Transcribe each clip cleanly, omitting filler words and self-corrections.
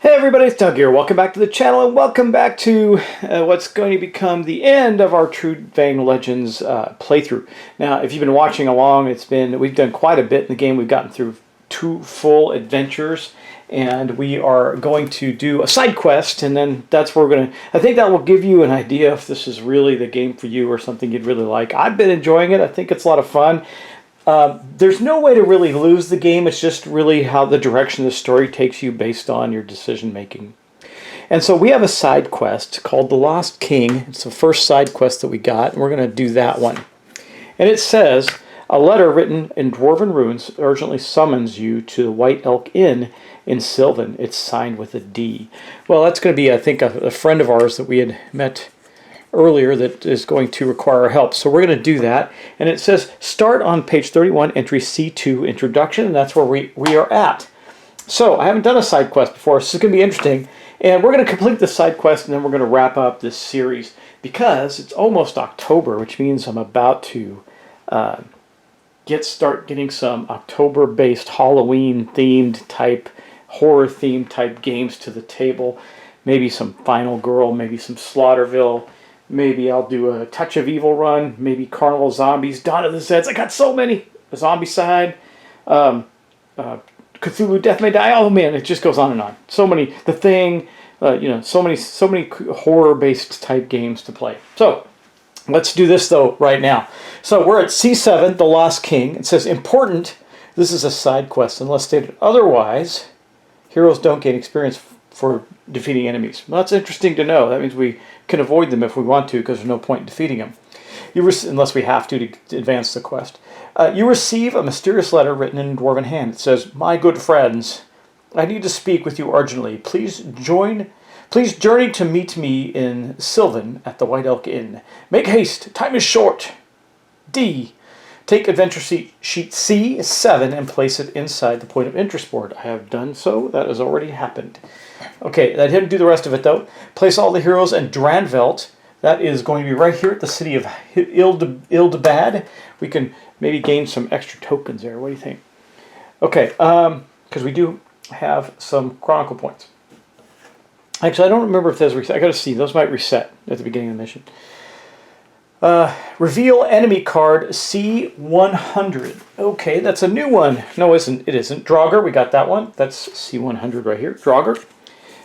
Hey everybody, it's Doug here. Welcome back to the channel and welcome back to what's going to become the end of our Trudvang Legends playthrough. Now, if you've been watching along, we've done quite a bit in the game. We've gotten through 2 full adventures and we are going to do a side quest, and then that's where I think that will give you an idea if this is really the game for you or something you'd really like. I've been enjoying it. I think it's a lot of fun. There's no way to really lose the game. It's just really how the direction the story takes you based on your decision making. And so we have a side quest called The Lost King. It's the first side quest that we got, and we're going to do that one. And it says, a letter written in Dwarven runes urgently summons you to the White Elk Inn in Sylvan. It's signed with a D. Well, that's going to be, I think, a friend of ours that we had met earlier that is going to require our help. So we're going to do that. And it says start on page 31, entry C2, introduction, and that's where we are at. So I haven't done a side quest before, so this is going to be interesting. And we're going to complete the side quest, and then we're going to wrap up this series because it's almost October, which means I'm about to start getting some October-based Halloween-themed type, horror-themed type games to the table. Maybe some Final Girl, maybe some Slaughterville. Maybe I'll do a Touch of Evil run. Maybe Carnival Zombies, Dawn of the Zeds. I got so many. Zombicide, Cthulhu Death May Die. Oh man, it just goes on and on. So many. The Thing. So many horror-based type games to play. So let's do this though right now. So we're at C7, The Lost King. It says important. This is a side quest unless stated otherwise. Heroes don't gain experience for defeating enemies. Well, that's interesting to know. That means we can avoid them if we want to, because there's no point in defeating them. Unless we have to advance the quest. You receive a mysterious letter written in Dwarven hand. It says, "My good friends, I need to speak with you urgently. Please journey to meet me in Sylvan at the White Elk Inn. Make haste. Time is short. D. Take adventure sheet C7 and place it inside the point of interest board." I have done so. That has already happened. Okay, I didn't do the rest of it though. Place all the heroes in Dranvelt. That is going to be right here at the city of Ildebad. We can maybe gain some extra tokens there. What do you think? Okay, because we do have some Chronicle points. Actually, I don't remember if those reset. I got to see. Those might reset at the beginning of the mission. Reveal enemy card C100. Okay, that's a new one. No, it isn't. Draugr, we got that one. That's C100 right here. Draugr.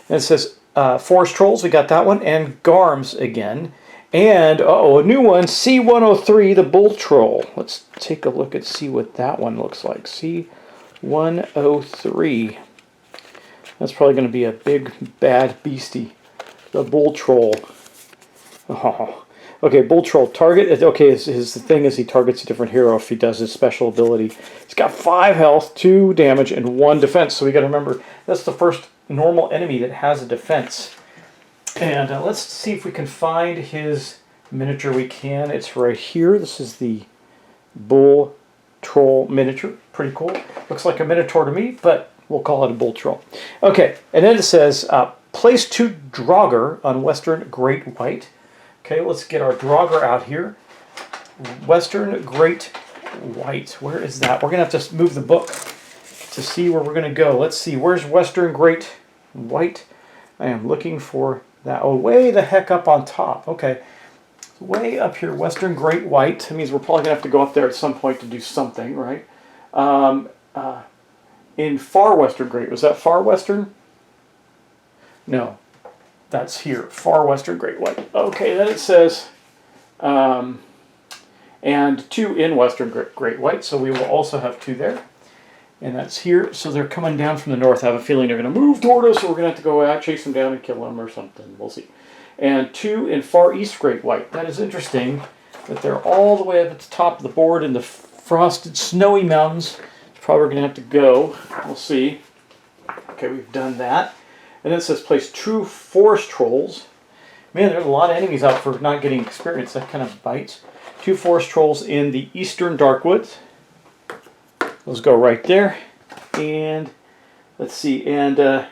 And it says Forest Trolls, we got that one. And Garms again. And, a new one, C103, the Bull Troll. Let's take a look and see what that one looks like. C103. That's probably going to be a big, bad beastie. The Bull Troll. Oh. Okay, Bull Troll. Target. Okay, the thing is he targets a different hero if he does his special ability. He's got 5 health, 2 damage, and 1 defense. So we got to remember that's the first normal enemy that has a defense. And let's see if we can find his miniature. We can. It's right here. This is the Bull Troll miniature. Pretty cool. Looks like a Minotaur to me, but we'll call it a Bull Troll. Okay, and then it says place 2 Draugr on Western Great White. Okay, let's get our Draugr out here. Western Great White. Where is that? We're going to have to move the book to see where we're going to go. Let's see. Where's Western Great White? I am looking for that. Oh, way the heck up on top. Okay. Way up here. Western Great White. That means we're probably going to have to go up there at some point to do something, right? In Far Western Great. Was that Far Western? No. That's here, Far Western Great White. Okay, then it says, and 2 in Western Great White, so we will also have 2 there. And that's here, so they're coming down from the north. I have a feeling they're going to move toward us, so we're going to have to go out, chase them down and kill them or something. We'll see. And 2 in Far East Great White. That is interesting that they're all the way up at the top of the board in the frosted, snowy mountains. It's probably going to have to go. We'll see. Okay, we've done that. And then it says place 2 Forest Trolls. Man, there's a lot of enemies out for not getting experience. That kind of bites. 2 Forest Trolls in the Eastern Darkwoods. Those go right there. And let's see. And then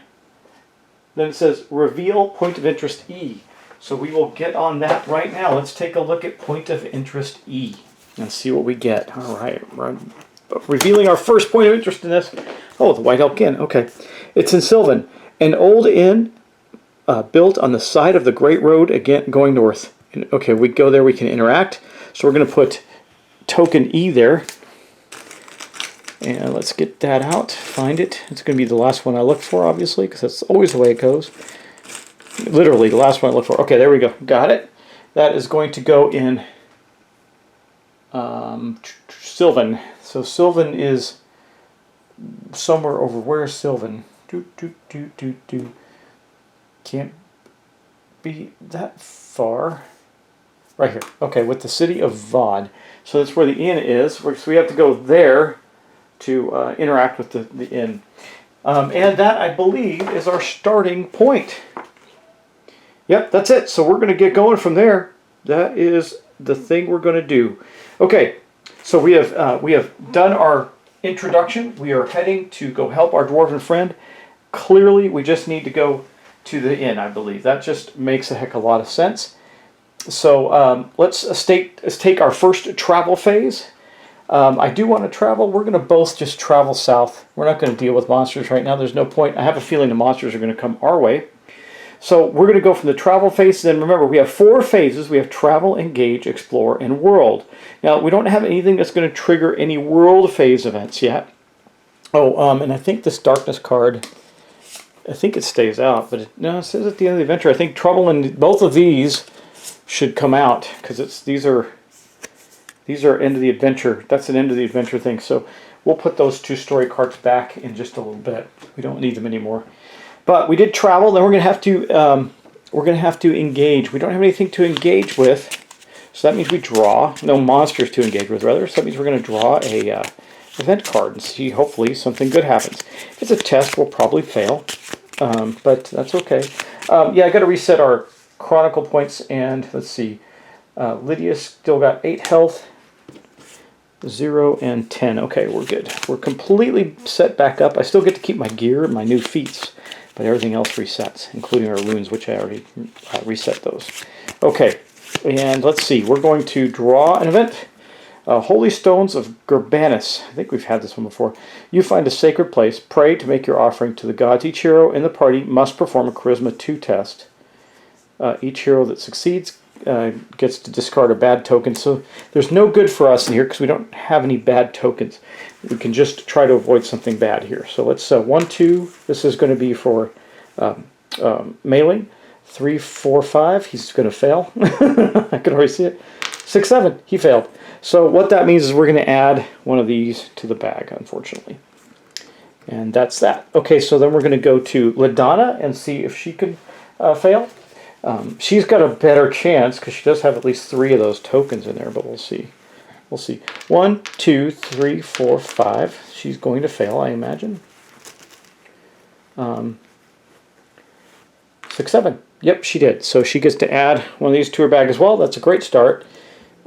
it says reveal point of interest E. So we will get on that right now. Let's take a look at point of interest E and see what we get. All right. revealing our first point of interest in this. Oh, the White Elk Inn. Okay. It's in Sylvan. An old inn built on the side of the Great Road, again going north. And, okay, we go there, we can interact. So we're going to put token E there. And let's get that out, find it. It's going to be the last one I look for, obviously, because that's always the way it goes. Literally, the last one I look for. Okay, there we go. Got it. That is going to go in Sylvan. So Sylvan is somewhere over. Where's Sylvan? Can't be that far. Right here. Okay, with the city of Vod. So that's where the inn is. So we have to go there to interact with the inn. And that, I believe, is our starting point. Yep, that's it. So we're going to get going from there. That is the thing we're going to do. Okay, so we have done our introduction. We are heading to go help our dwarven friend. Clearly, we just need to go to the inn, I believe. That just makes a heck of a lot of sense. So let's take our first travel phase. I do want to travel. We're going to both just travel south. We're not going to deal with monsters right now. There's no point. I have a feeling the monsters are going to come our way. So we're going to go from the travel phase. And remember, we have 4 phases. We have travel, engage, explore, and world. Now, we don't have anything that's going to trigger any world phase events yet. Oh, and I think this darkness card, I think it stays out. But no, it says at the end of the adventure. I think trouble in both of these should come out because these are end of the adventure. That's an end of the adventure thing. So we'll put those 2 story cards back in just a little bit. We don't need them anymore. But we did travel. Then we're going to have to engage. We don't have anything to engage with, so that means we draw. No monsters to engage with, rather. So that means we're going to draw a event card and see. Hopefully, something good happens. If it's a test, we'll probably fail, but that's okay. Yeah, I got to reset our chronicle points, and let's see. Lydia's still got 8 health. 0 and 10. Okay, we're good. We're completely set back up. I still get to keep my gear and my new feats, but everything else resets, including our runes, which I already reset those. Okay, and let's see. We're going to draw an event. Holy Stones of Gerbanus. I think we've had this one before. You find a sacred place. Pray to make your offering to the gods. Each hero in the party must perform a Charisma 2 test. Each hero that succeeds gets to discard a bad token. So there's no good for us in here because we don't have any bad tokens. We can just try to avoid something bad here. So let's 1, 2. This is going to be for mailing. 3, 4, 5. He's going to fail. I can already see it. 6, 7. He failed. So what that means is we're going to add one of these to the bag, unfortunately. And that's that. Okay, so then we're going to go to LaDonna and see if she can fail. She's got a better chance because she does have at least 3 of those tokens in there, but we'll see. We'll see. 1, 2, 3, 4, 5. She's going to fail, I imagine. 6, 7. Yep, she did. So she gets to add one of these to her bag as well. That's a great start.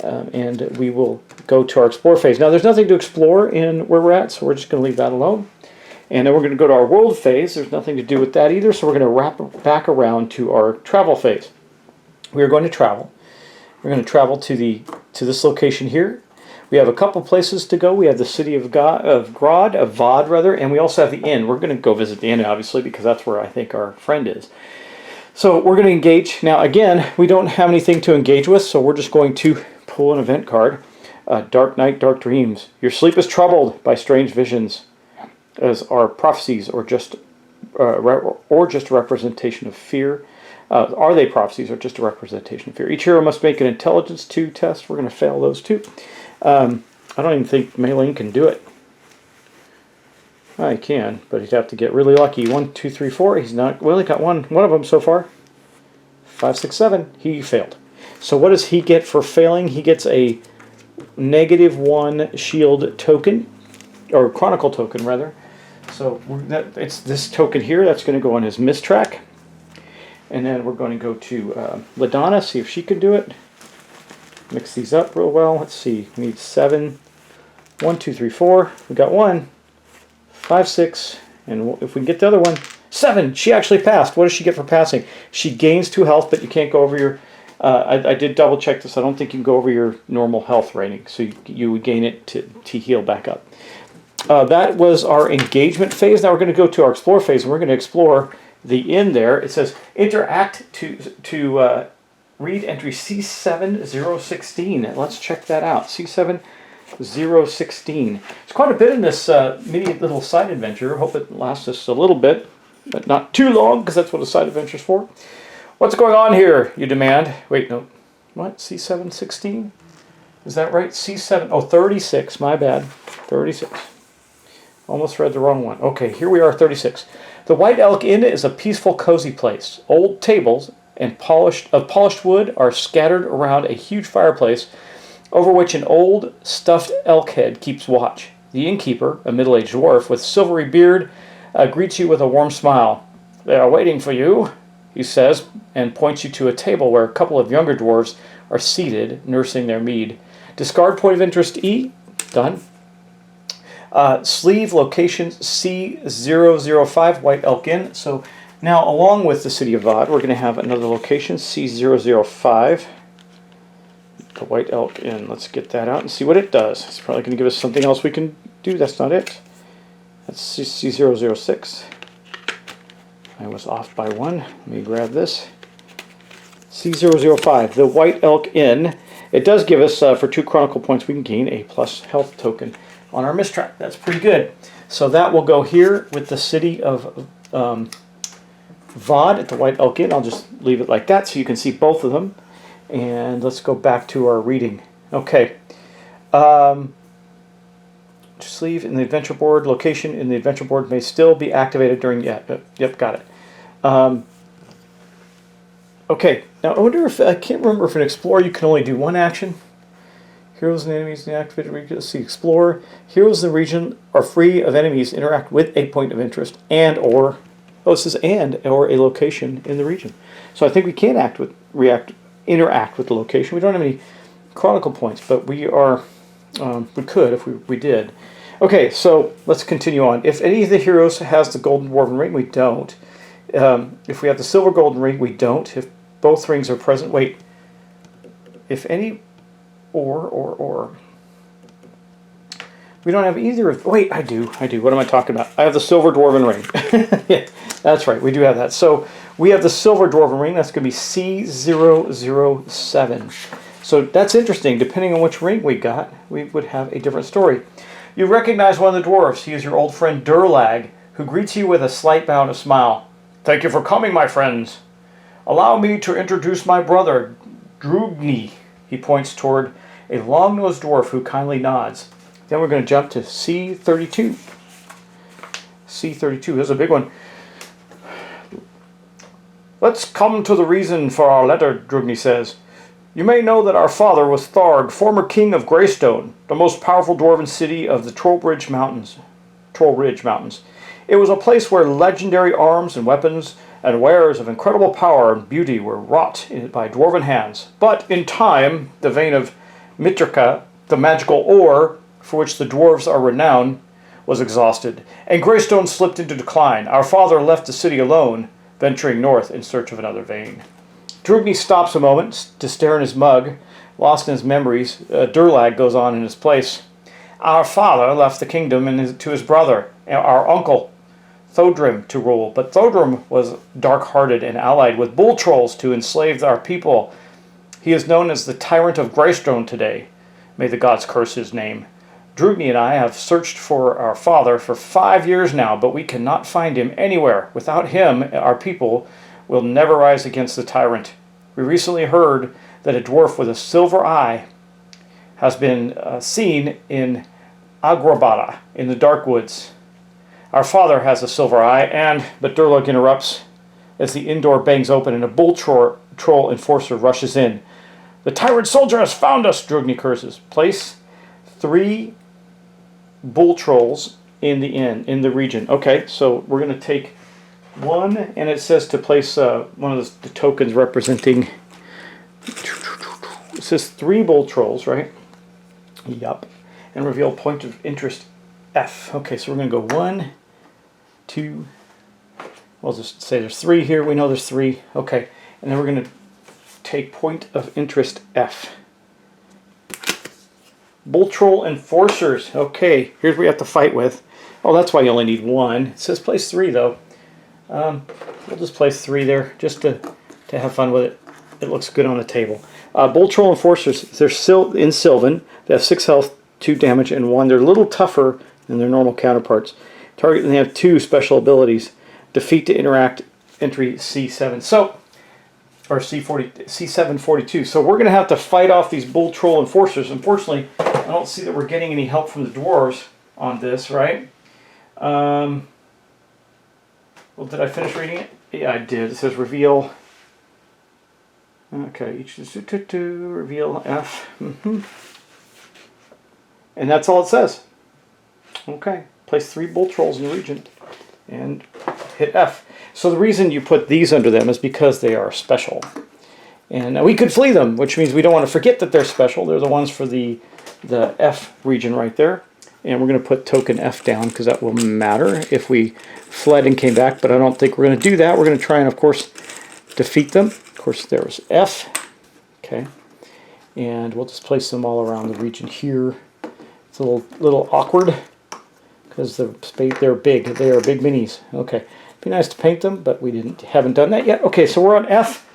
And we will go to our explore phase. Now, there's nothing to explore in where we're at, so we're just going to leave that alone. And then we're going to go to our world phase. There's nothing to do with that either, so we're going to wrap back around to our travel phase. We are going to travel. We're going to travel to this location here. We have a couple places to go. We have the city of Vod, rather, and we also have the inn. We're going to go visit the inn, obviously, because that's where I think our friend is. So we're going to engage. Now, again, we don't have anything to engage with, so we're just going to pull an event card. Dark night, dark dreams. Your sleep is troubled by strange visions, as are prophecies or just a representation of fear. Are they prophecies or just a representation of fear? Each hero must make an intelligence 2 test. We're going to fail those 2. I don't even think Mei-Ling can do it. I can, but he'd have to get really lucky. 1, 2, 3, 4. He's not. We only got one of them so far. 5, 6, 7. He failed. So what does he get for failing? He gets a -1 shield token, or chronicle token rather. So it's this token here that's going to go on his miss track. And then we're going to go to LaDonna, see if she can do it. Mix these up real well. Let's see. We need 7. 1, 2, 3, 4. We got 1. 5, 6. And if we can get the other one, 7. She actually passed. What does she get for passing? She gains 2 health, but you can't go over your... I did double check this. I don't think you can go over your normal health rating. So you would gain it to heal back up. That was our engagement phase. Now we're going to go to our explore phase, and we're going to explore the inn there. It says interact to read entry C7016. Let's check that out. C7016. It's quite a bit in this mini little side adventure. Hope it lasts us a little bit, but not too long, because that's what a side adventure is for. What's going on here, you demand? Wait, no. What? C716? Is that right? C7. Oh, 36. My bad. 36. Almost read the wrong one. Okay, here we are, 36. The White Elk Inn is a peaceful, cozy place. Old tables and polished wood are scattered around a huge fireplace over which an old stuffed elk head keeps watch. The innkeeper, a middle-aged dwarf with silvery beard, greets you with a warm smile. "They are waiting for you," he says, and points you to a table where a couple of younger dwarves are seated, nursing their mead. Discard point of interest E. Done. Sleeve location C005, White Elk Inn. So now, along with the city of Vod, we're going to have another location, C005, the White Elk Inn. Let's get that out and see what it does. It's probably going to give us something else we can do. That's not it. That's C006. I was off by one. Let me grab this. C005, the White Elk Inn. It does give us, for 2 Chronicle points, we can gain a plus health token on our mistrack. That's pretty good. So that will go here with the city of Vod at the White Elk Inn. I'll just leave it like that so you can see both of them. And let's go back to our reading. Okay. Sleeve in the adventure board. Location in the adventure board may still be activated during... Yep, got it. Okay. Now, I wonder if... I can't remember if an Explorer you can only do one action. Heroes and enemies in the activated region. Let's see. Explorer. Heroes in the region are free of enemies. Interact with a point of interest and or... Oh, it says and or a location in the region. So I think we can interact with the location. We don't have any Chronicle points, but we are... we could if we did. Okay, so let's continue on. If any of the heroes has the golden dwarven ring, we don't. If we have the silver golden ring, we don't. If both rings are present, wait. If any, or. We don't have either of. Wait, I do. What am I talking about? I have the silver dwarven ring. Yeah, that's right. We do have that. So we have the silver dwarven ring. That's going to be C007. So that's interesting. Depending on which ring we got, we would have a different story. You recognize one of the dwarves. He is your old friend Durlag, who greets you with a slight bow and a smile. "Thank you for coming, my friends. Allow me to introduce my brother, Drugni." He points toward a long-nosed dwarf who kindly nods. Then we're going to jump to C32. C32, here's a big one. "Let's come to the reason for our letter," Drugni says. "You may know that our father was Tharg, former king of Greystone, the most powerful dwarven city of the Troll Ridge Mountains. It was a place where legendary arms and weapons and wares of incredible power and beauty were wrought by dwarven hands. But in time, the vein of Mitrika, the magical ore for which the dwarves are renowned, was exhausted, and Greystone slipped into decline. Our father left the city alone, venturing north in search of another vein." Drugni stops a moment to stare in his mug, lost in his memories. Durlag goes on in his place. "Our father left the kingdom to his brother, our uncle, Thodrim, to rule. But Thodrim was dark-hearted and allied with bull trolls to enslave our people. He is known as the Tyrant of Greystone today. May the gods curse his name. Drugni and I have searched for our father for 5 years now, but we cannot find him anywhere. Without him, our people will never rise against the tyrant. We recently heard that a dwarf with a silver eye has been seen in Agrabata in the dark woods. Our father has a silver eye, but Durlag interrupts as the inn door bangs open and a bull troll enforcer rushes in. "The tyrant soldier has found us," Drugni curses. Place 3 bull trolls in the inn, in the region. Okay, so we're going to take one, and it says to place one of the tokens representing... It says 3 bull trolls, right? Yup. And reveal point of interest F. Okay, so we're going to go 1, 2... We'll just say there's 3 here. We know there's 3. Okay, and then we're going to take point of interest F. Bull troll enforcers. Okay, here's what we have to fight with. Oh, that's why you only need 1. It says place 3, though. We'll just place 3 there just to have fun with it. It looks good on the table. Bull Troll Enforcers, they're in Sylvan. They have 6 health, 2 damage, and 1. They're a little tougher than their normal counterparts. Target, and they have 2 special abilities. Defeat to interact, entry C7. So, or C742. So we're going to have to fight off these Bull Troll Enforcers. Unfortunately, I don't see that we're getting any help from the dwarves on this, right? Well, did I finish reading it? Yeah, I did. It says reveal. Okay, each reveal F. And that's all it says. Okay, place 3 Bull Trolls in the region and hit F. So the reason you put these under them is because they are special. And we could flee them, which means we don't want to forget that they're special. They're the ones for the F region right there. And we're going to put token F down because that will matter if we fled and came back. But I don't think we're going to do that. We're going to try and, of course, defeat them. Of course, there was F. Okay. And we'll just place them all around the region here. It's a little awkward because they're big. They are big minis. Okay. Be nice to paint them, but we haven't done that yet. Okay, so we're on F.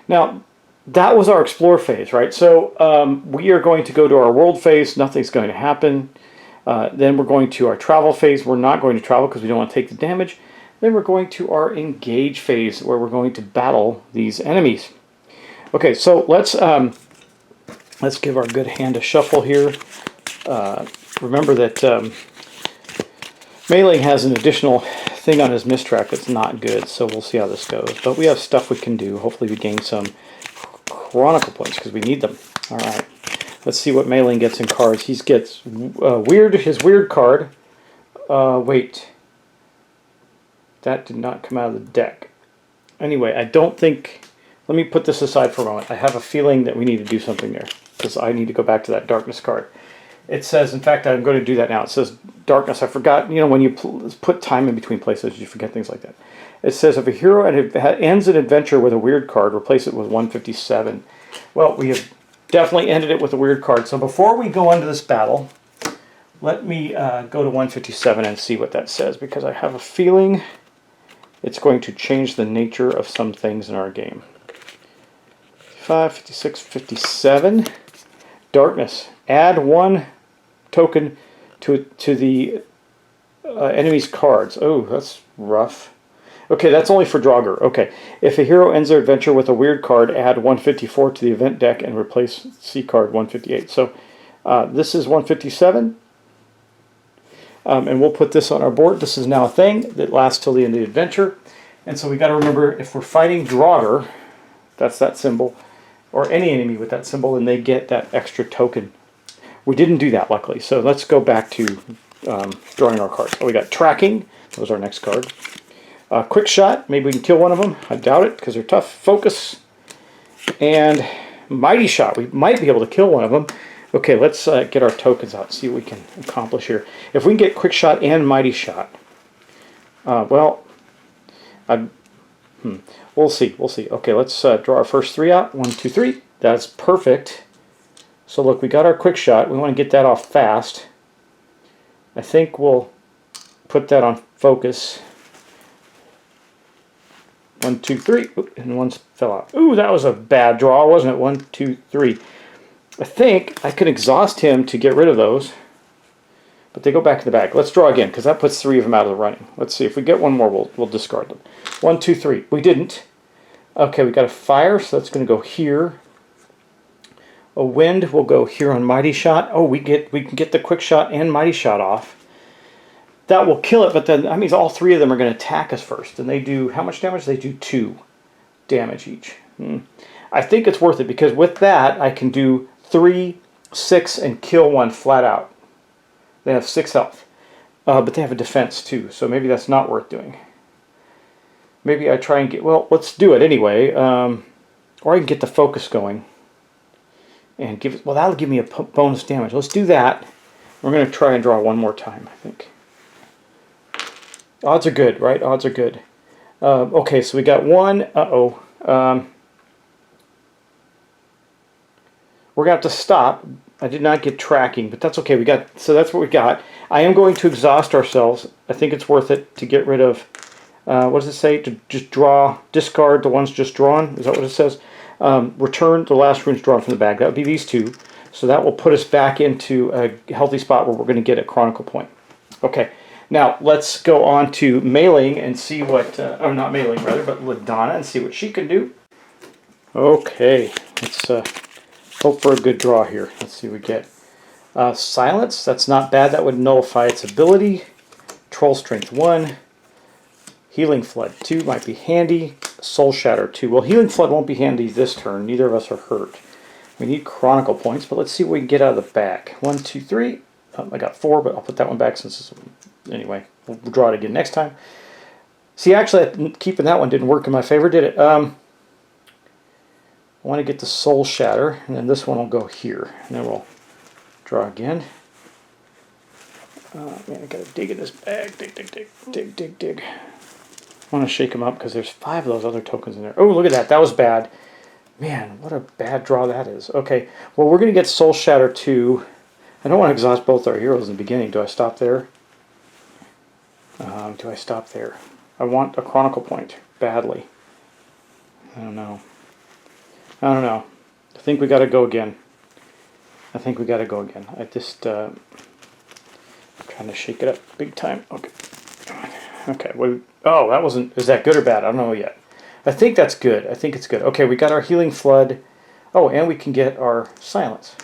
Now, that was our explore phase, right? So we are going to go to our world phase. Nothing's going to happen. Then we're going to our travel phase. We're not going to travel because we don't want to take the damage. Then we're going to our engage phase where we're going to battle these enemies. Okay, so let's give our good hand a shuffle here. Remember that Melee has an additional thing on his mistrack that's not good, so we'll see how this goes. But we have stuff we can do. Hopefully we gain some Chronicle points because we need them. All right. Let's see what Melee gets in cards. He gets his weird card. Wait. That did not come out of the deck. Anyway, I don't think... Let me put this aside for a moment. I have a feeling that we need to do something there because I need to go back to that darkness card. It says, in fact, I'm going to do that now. It says darkness. I forgot, you know, when you put time in between places, you forget things like that. It says if a hero ends an adventure with a weird card, replace it with 157. Well, we have definitely ended it with a weird card. So before we go into this battle, let me go to 157 and see what that says, because I have a feeling it's going to change the nature of some things in our game. 55, 56, 57. Darkness. Add 1 token to the enemy's cards. Oh, that's rough. Okay, that's only for Draugr. Okay. If a hero ends their adventure with a weird card, add 154 to the event deck and replace C card 158. So this is 157. And we'll put this on our board. This is now a thing that lasts till the end of the adventure. And so we got to remember, if we're fighting Draugr, that's that symbol, or any enemy with that symbol, and they get that extra token. We didn't do that, luckily. So let's go back to drawing our cards. Oh, we got Tracking. That was our next card. Quick Shot. Maybe we can kill one of them. I doubt it because they're tough. Focus. And Mighty Shot. We might be able to kill one of them. Okay, let's get our tokens out, see what we can accomplish here. If we can get Quick Shot and Mighty Shot, we'll see. We'll see. Okay, let's draw our first 3 out. 1, 2, 3. That's perfect. So look, we got our Quick Shot. We want to get that off fast. I think we'll put that on focus. 1, 2, 3. Ooh, and 1 fell out. Ooh, that was a bad draw, wasn't it? 1, 2, 3. I think I could exhaust him to get rid of those. But they go back in the bag. Let's draw again, because that puts 3 of them out of the running. Let's see. If we get one more, we'll discard them. 1, 2, 3. We didn't. Okay, we got a Fire, so that's going to go here. A Wind will go here on Mighty Shot. Oh, we can get the Quick Shot and Mighty Shot off. That will kill it, but then that means all 3 of them are going to attack us first. And they do, how much damage? They do 2 damage each. I think it's worth it, because with that, I can do 3, 6, and kill one flat out. They have 6 health. But they have a defense too, so maybe that's not worth doing. Maybe I try and get, well, let's do it anyway. Or I can get the focus going. And give it, well, that'll give me a bonus damage. Let's do that. We're going to try and draw one more time, I think. Odds are good, right? Odds are good. Okay, so we got 1. We're going to have to stop. I did not get Tracking, but that's okay. So that's what we got. I am going to exhaust ourselves. I think it's worth it to get rid of what does it say? To just discard the ones just drawn. Is that what it says? Return the last runes drawn from the bag. That would be these two. So that will put us back into a healthy spot where we're going to get a Chronicle point. Okay, now let's go on to Mailing and see what, or not Mailing rather, but LaDonna and see what she can do. Okay, let's hope for a good draw here. Let's see what we get. Silence, that's not bad. That would nullify its ability. Troll Strength 1. Healing Flood 2 might be handy. Soul Shatter 2. Well, Healing Flood won't be handy this turn. Neither of us are hurt. We need Chronicle points, but let's see what we can get out of the bag. 1, 2, 3. Oh, I got 4, but I'll put that one back since it's, anyway, we'll draw it again next time. See, actually, keeping that one didn't work in my favor, did it? I want to get the Soul Shatter, and then this one will go here. And then we'll draw again. Man, I gotta dig in this bag. Dig, dig, dig, dig, dig, dig. I want to shake them up because there's 5 of those other tokens in there. Oh, look at that. That was bad. Man, what a bad draw that is. Okay, well, we're going to get Soul Shatter 2. I don't want to exhaust both our heroes in the beginning. Do I stop there? Do I stop there? I want a Chronicle point badly. I don't know. I don't know. I think we got to go again. I think we got to go again. I just I'm trying to shake it up big time. Okay. Okay. Oh, that wasn't. Is that good or bad? I don't know yet. I think that's good. I think it's good. Okay, we got our Healing Flood. Oh, and we can get our Silence.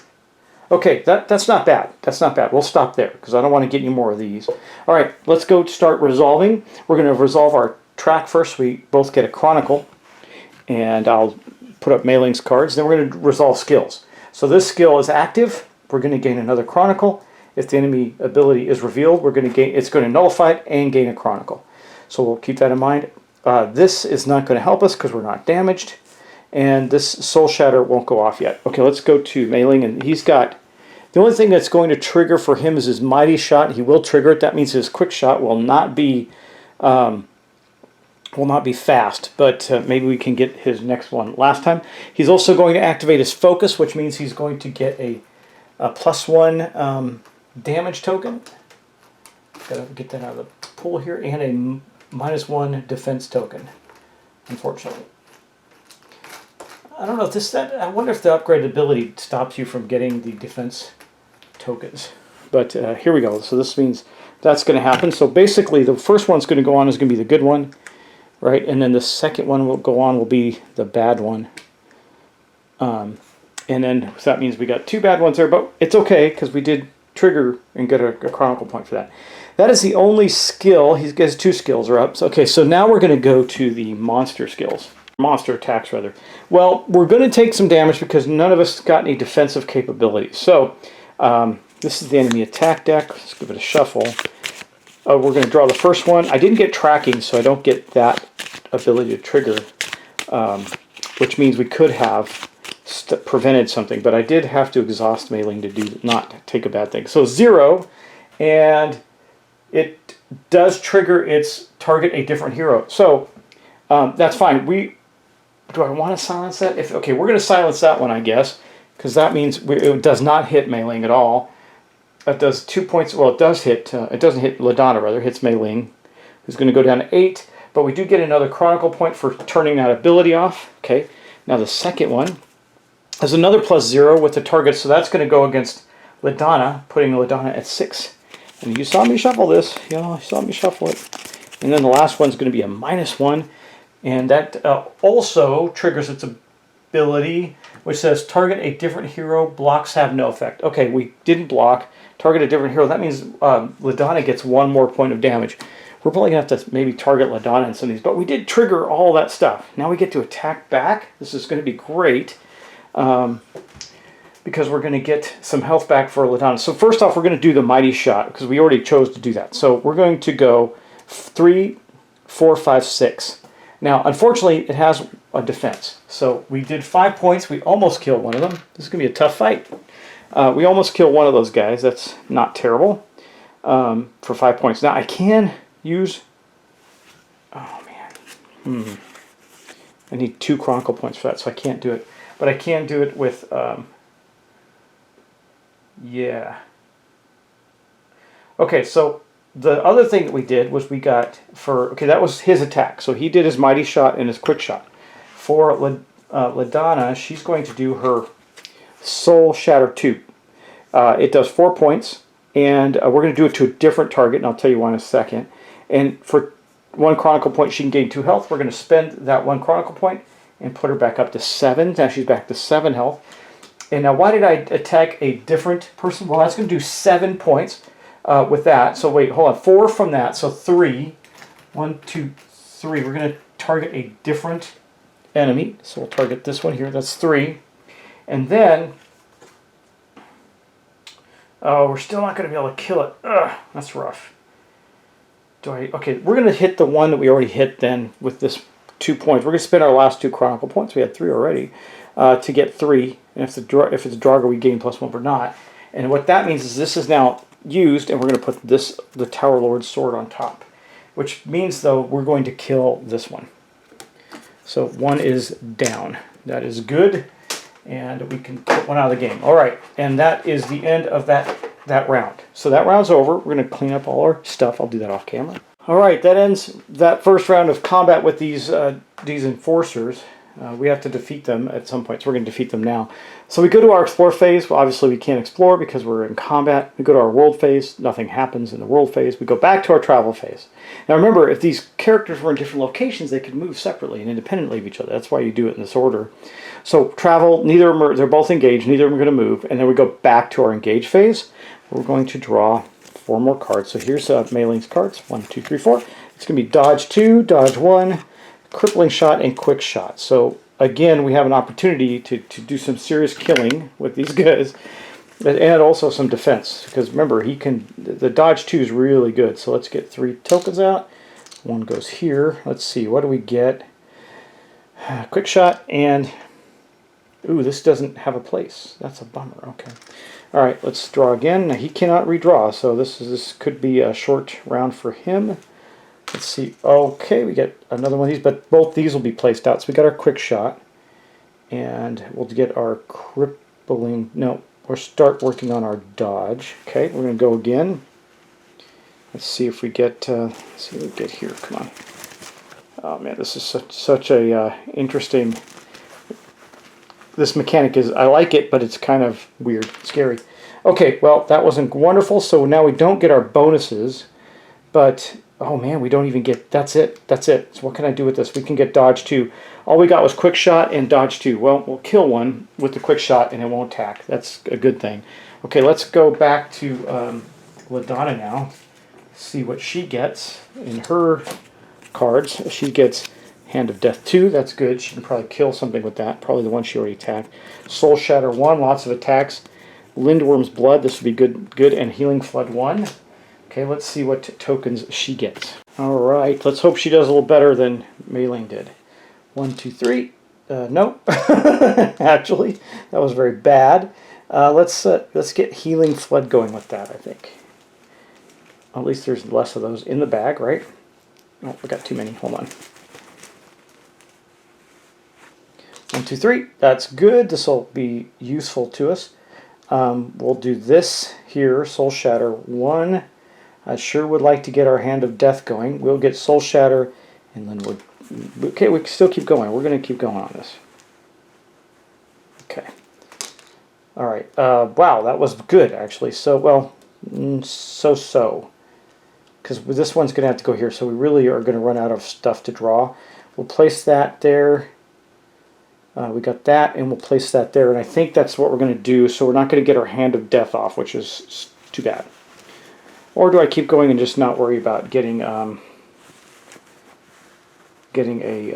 Okay, that's not bad. That's not bad. We'll stop there because I don't want to get any more of these. All right, let's go start resolving. We're going to resolve our track first. We both get a Chronicle, and I'll put up Mailing's cards. Then we're going to resolve skills. So this skill is active. We're going to gain another Chronicle. If the enemy ability is revealed, we're going to gain. It's going to nullify it and gain a Chronicle. So we'll keep that in mind. This is not going to help us because we're not damaged. And this Soul Shatter won't go off yet. Okay, let's go to Mailing. And he's got... The only thing that's going to trigger for him is his Mighty Shot. He will trigger it. That means his Quick Shot will not be fast. But maybe we can get his next one last time. He's also going to activate his Focus, which means he's going to get a +1 damage token. Got to get that out of the pool here. And a -1 defense token, unfortunately. I don't know if I wonder if the upgrade ability stops you from getting the defense tokens. But here we go. So this means that's going to happen. So basically the first one's going to go on is going to be the good one, right? And then the second one will go on will be the bad one. And then so that means we got 2 bad ones there, but it's okay because we did trigger and get a Chronicle point for that. That is the only skill. He gets 2 skills are up. So, okay, so now we're going to go to the monster skills. Monster attacks, rather. Well, we're going to take some damage because none of us got any defensive capabilities. So, this is the enemy attack deck. Let's give it a shuffle. We're going to draw the first one. I didn't get tracking, so I don't get that ability to trigger, which means we could have prevented something, but I did have to exhaust Mailing to not take a bad thing. So 0, and it does trigger its target a different hero. So that's fine. Do I want to silence that? Okay, we're going to silence that one, I guess, because that means it does not hit Mailing at all. That does 2 points. Well, it does hit. It doesn't hit LaDonna, rather. It hits Mailing, who's going to go down to 8. But we do get another Chronicle point for turning that ability off. Okay. Now the second one has another +0 with the target, so that's going to go against LaDonna, putting LaDonna at 6. And you saw me shuffle this. Yeah, you saw me shuffle it. And then the last one's going to be a -1. And that also triggers its ability, which says target a different hero, blocks have no effect. Okay, we didn't block. Target a different hero. That means LaDonna gets 1 more point of damage. We're probably going to have to maybe target LaDonna in some of these, but we did trigger all that stuff. Now we get to attack back. This is going to be great because we're going to get some health back for LaDonna. So first off, we're going to do the Mighty Shot because we already chose to do that. So we're going to go 3, 4, 5, 6. Now, unfortunately, it has a defense. So we did 5 points. We almost killed one of them. This is going to be a tough fight. We almost killed one of those guys. That's not terrible for 5 points. Now, I can use... Oh, man. I need 2 Chronicle points for that, so I can't do it. But I can do it with... yeah. Okay, so the other thing that we did was we got for, okay, that was his attack. So he did his mighty shot and his quick shot. For LaDonna, she's going to do her Soul Shatter 2. It does 4 points, and we're going to do it to a different target, and I'll tell you why in a second. And for 1 Chronicle point, she can gain 2 health. We're going to spend that 1 Chronicle point and put her back up to 7. Now she's back to 7 health. And now why did I attack a different person? Well, that's going to do 7 points with that. So wait, hold on. 4 from that, so 3. 1, 2, 3. We're going to target a different enemy. So we'll target this one here. That's 3. And then, oh, we're still not going to be able to kill it. Ugh, that's rough. Okay, we're going to hit the one that we already hit then with this 2 points. We're going to spend our last 2 Chronicle points. We had 3 already to get 3. And if it's a Draugr, we gain +1 or not. And what that means is this is now used, and we're going to put the Tower Lord's sword on top. Which means, though, we're going to kill this one. So 1 is down. That is good. And we can put 1 out of the game. All right, and that is the end of that round. So that round's over. We're going to clean up all our stuff. I'll do that off camera. All right, that ends that first round of combat with these enforcers. We have to defeat them at some point, so we're going to defeat them now. So we go to our explore phase. Well, obviously we can't explore because we're in combat. We go to our world phase. Nothing happens in the world phase. We go back to our travel phase. Now remember, if these characters were in different locations, they could move separately and independently of each other. That's why you do it in this order. So travel, neither of them they're both engaged. Neither of them are going to move. And then we go back to our engage phase. We're going to draw 4 more cards. So here's Mei Ling's cards. 1, 2, 3, 4. It's going to be dodge 2, dodge 1, crippling shot, and quick shot. So again, we have an opportunity to do some serious killing with these guys, and also some defense. Because remember, the dodge 2 is really good. So let's get 3 tokens out. 1 goes here. Let's see, what do we get? Quick shot, and ooh, this doesn't have a place. That's a bummer. Okay. All right, let's draw again. Now he cannot redraw, so this could be a short round for him. Let's see. Okay, we get another one of these, but both these will be placed out. So we got our quick shot, and we'll get our crippling. No, we'll start working on our dodge. Okay, we're going to go again. Let's see if we get. Let's see what we get here. Come on. Oh man, this is such a interesting. This mechanic is. I like it, but it's kind of weird, scary. Okay, well that wasn't wonderful. So now we don't get our bonuses, but. Oh man, we don't even get, that's it. So what can I do with this? We can get dodge 2. All we got was quick shot and dodge 2. Well, we'll kill one with the quick shot and it won't attack. That's a good thing. Okay, let's go back to LaDonna now. See what she gets in her cards. She gets Hand of Death 2. That's good. She can probably kill something with that. Probably the one she already attacked. Soul Shatter 1. Lots of attacks. Lindworm's Blood. This would be good. And Healing Flood 1. Okay, let's see what tokens she gets. All right, let's hope she does a little better than Mei Ling did. 1, 2, 3. Nope. Actually, that was very bad. Let's get Healing Flood going with that, I think. At least there's less of those in the bag, right? Oh, I got too many. Hold on. 1, 2, 3. That's good. This will be useful to us. We'll do this here, Soul Shatter 1. I sure would like to get our Hand of Death going. We'll get Soul Shatter, and then okay, we can still keep going. We're going to keep going on this. Okay. All right. Wow, that was good, actually. So, well, so. Because this one's going to have to go here, so we really are going to run out of stuff to draw. We'll place that there. We got that, and we'll place that there. And I think that's what we're going to do, so we're not going to get our Hand of Death off, which is too bad. Or do I keep going and just not worry about getting a... Because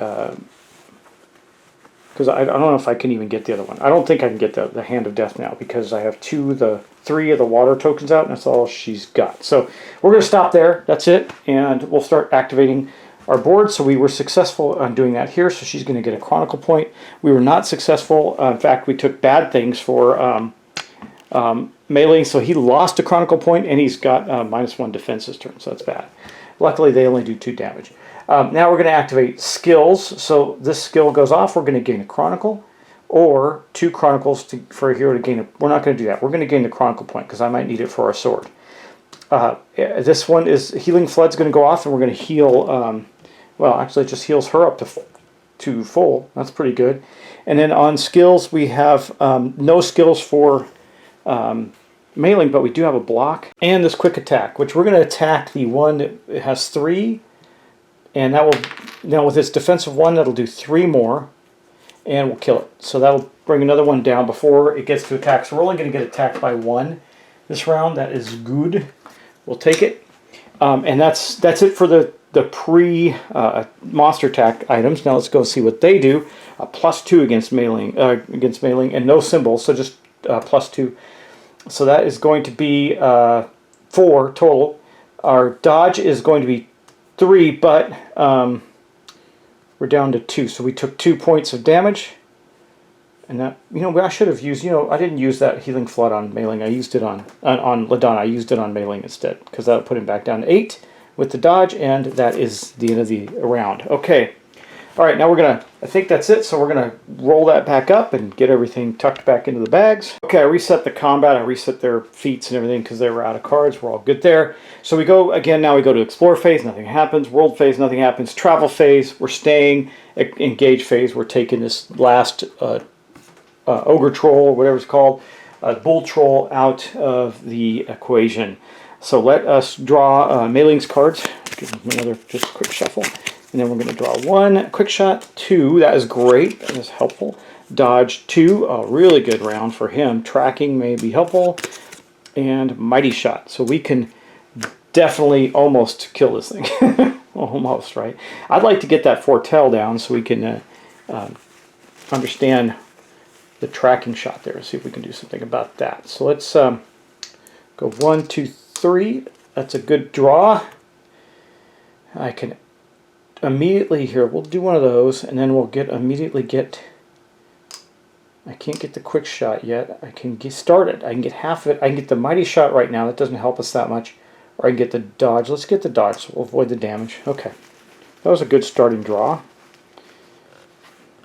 I don't know if I can even get the other one. I don't think I can get the Hand of Death now because I have 3 of the water tokens out, and that's all she's got. So we're going to stop there. That's it. And we'll start activating our board. So we were successful on doing that here. So she's going to get a Chronicle point. We were not successful. In fact, we took bad things for... Mei Ling, so he lost a Chronicle point, and he's got -1 defense this turn, so that's bad. Luckily, they only do 2 damage. Now we're going to activate skills. So this skill goes off. We're going to gain a Chronicle, or 2 Chronicles for a hero to gain a... We're not going to do that. We're going to gain the Chronicle point, because I might need it for our sword. This one is Healing Flood's going to go off, and we're going to heal. Well, actually, it just heals her up to full. That's pretty good. And then on skills, we have no skills for mailing, but we do have a block and this quick attack, which we're going to attack the one that has 3, and that will now with this defensive one that'll do 3 more, and we'll kill it. So that'll bring another one down before it gets to attack. So we're only going to get attacked by 1 this round. That is good. We'll take it, and that's it for the pre monster attack items. Now let's go see what they do. +2 against mailing, and no symbols, so just +2. So that is going to be 4 total. Our dodge is going to be 3, but we're down to 2. So we took 2 points of damage. And that, I should have used, I didn't use that Healing Flood on mailing. I used it on LaDonna. I used it on mailing instead, because that'll put him back down to 8 with the dodge, and that is the end of the round. Okay. All right, now we're going to, I think that's it, so we're going to roll that back up and get everything tucked back into the bags. Okay, I reset the combat. I reset their feats and everything because they were out of cards. We're all good there. So we go, again, now we go to Explore phase. Nothing happens. World phase, nothing happens. Travel phase, we're staying. Engage phase, we're taking this last Ogre Troll, or whatever it's called, Bull Troll out of the equation. So let us draw Mailing's cards. Give them another just quick shuffle. And then we're going to draw 1 quick shot, 2. That is great. That is helpful. Dodge 2. A really good round for him. Tracking may be helpful. And mighty shot. So we can definitely almost kill this thing. Almost, right? I'd like to get that foretell down so we can understand the tracking shot there. See if we can do something about that. So let's go 1, 2, 3. That's a good draw. I can immediately here, we'll do one of those, and then we'll immediately get, I can't get the quick shot yet. I can get started. I can get half of it. I can get the mighty shot right now. That doesn't help us that much. Or I can get the dodge. Let's get the dodge so we'll avoid the damage. Okay. That was a good starting draw.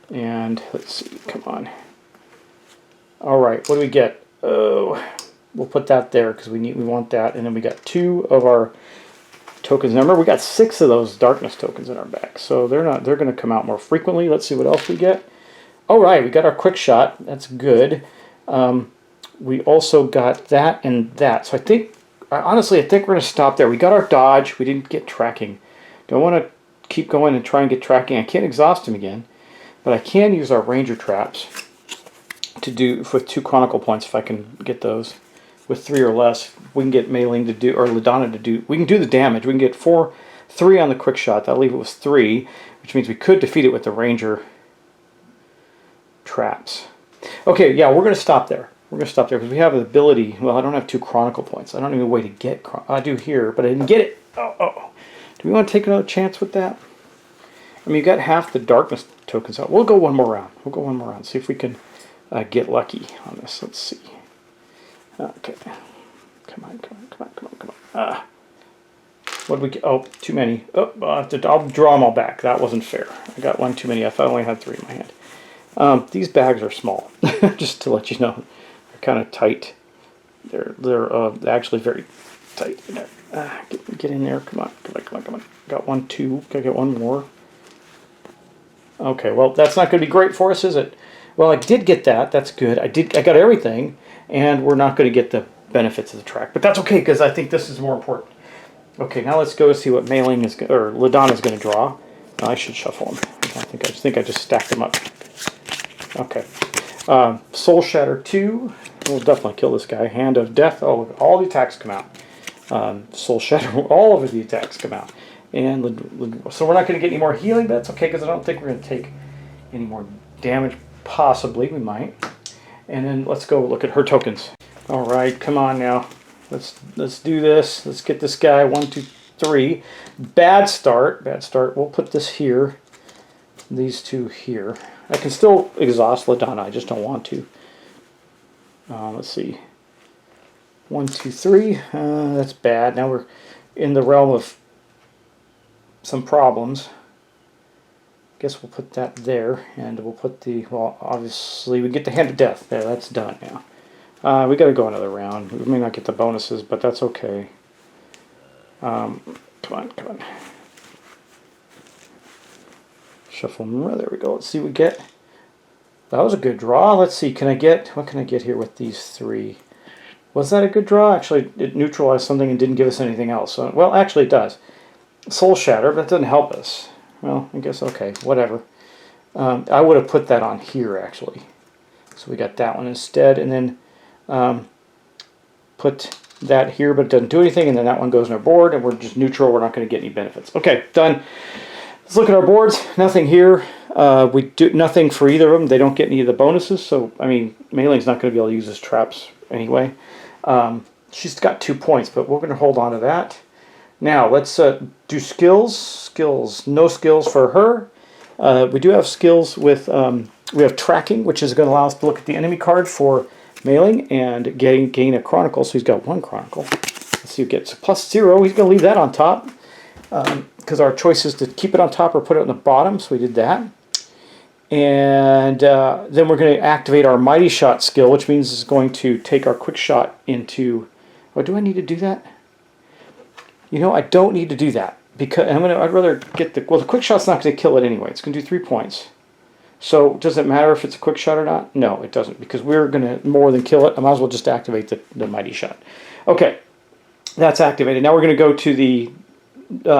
And let's see. Come on. All right. What do we get? Oh, we'll put that there because we want that. And then we got 2 of our tokens. Remember, we got 6 of those darkness tokens in our back, so they're going to come out more frequently. Let's see what else we get. All right, we got our quick shot. That's good. We also got that and that. So honestly, I think we're going to stop there. We got our dodge. We didn't get tracking. Don't want to keep going and try and get tracking. I can't exhaust him again, but I can use our ranger traps to do with 2 chronicle points if I can get those. With 3 or less, we can get Mailing to do, or LaDonna to do, we can do the damage. We can get 3 on the quick shot. That'll leave it with 3, which means we could defeat it with the ranger traps. Okay, yeah, we're going to stop there. We're going to stop there because we have the ability, well, I don't have 2 chronicle points. I don't have a way to get, I do here, but I didn't get it. Oh. Do we want to take another chance with that? I mean, you got half the darkness tokens out. We'll go one more round. We'll go one more round. See if we can get lucky on this. Let's see. Okay. Come on. What did we get? Oh, too many. Oh, I'll draw them all back. That wasn't fair. I got 1 too many. I only had 3 in my hand. These bags are small, just to let you know. They're kind of tight. They're actually very tight. Get in there. Come on. Got 1, 2. Gotta get 1 more. Okay, well, that's not going to be great for us, is it? Well, I did get that. That's good. I got everything. And we're not going to get the benefits of the track. But that's okay, because I think this is more important. Okay, now let's go see what Mailing is, or LaDonna is going to draw. I should shuffle them. I think I just stacked them up. Okay. Soul Shatter 2. We'll definitely kill this guy. Hand of Death. Oh, look, all the attacks come out. Soul Shatter. All of the attacks come out. And so we're not going to get any more healing, but that's okay, because I don't think we're going to take any more damage. Possibly, we might. And then let's go look at her tokens. All right, come on now. Let's do this. Let's get this guy. 1, 2, 3. Bad start. We'll put this here. These 2 here. I can still exhaust LaDonna. I just don't want to. Let's see. 1, 2, 3. That's bad. Now we're in the realm of some problems. Guess we'll put that there, and we'll put well, obviously we get the Hand of Death. There, that's done now. We got to go another round. We may not get the bonuses, but that's okay. Come on, come on. Shuffle more. There we go. Let's see what we get. That was a good draw. Let's see. Can I get, what can I get here with these three? Was that a good draw? Actually, it neutralized something and didn't give us anything else. So, well, actually it does. Soul Shatter, but that doesn't help us. Well, I guess, okay, whatever. I would have put that on here, actually. So we got that one instead, and then put that here, but it doesn't do anything, and then that one goes on our board, and we're just neutral. We're not going to get any benefits. Okay, done. Let's look at our boards. Nothing here. We do nothing for either of them. They don't get any of the bonuses, so, I mean, Meiling's not going to be able to use his traps anyway. She's got 2 points, but we're going to hold on to that. Now, let's do skills. Skills. No skills for her. We do have skills with, we have tracking, which is going to allow us to look at the enemy card for Mailing and gain a chronicle. So he's got 1 chronicle. Let's see who gets +0. He's going to leave that on top because our choice is to keep it on top or put it on the bottom. So we did that. And then we're going to activate our Mighty Shot skill, which means it's going to take our Quick Shot into... Oh, do I need to do that? You know, I don't need to do that because I'd rather get the... Well, the Quick Shot's not going to kill it anyway. It's going to do 3 points. So does it matter if it's a Quick Shot or not? No, it doesn't, because we're going to more than kill it. I might as well just activate the Mighty Shot. Okay, that's activated. Now we're going to go to the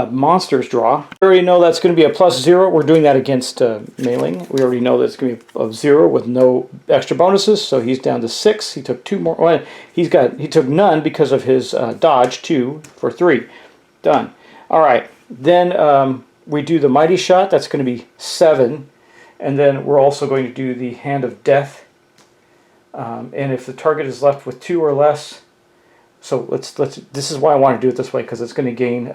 monsters draw. We already know that's going to be a +0. We're doing that against Mailing. We already know that's going to be a 0 with no extra bonuses, so he's down to 6. He took 2 more. Well, he took none because of his dodge, 2 for 3. Done. All right, then we do the Mighty Shot. That's going to be 7. And then we're also going to do the Hand of Death. And if the target is left with 2 or less, so let's this is why I want to do it this way, because it's going to gain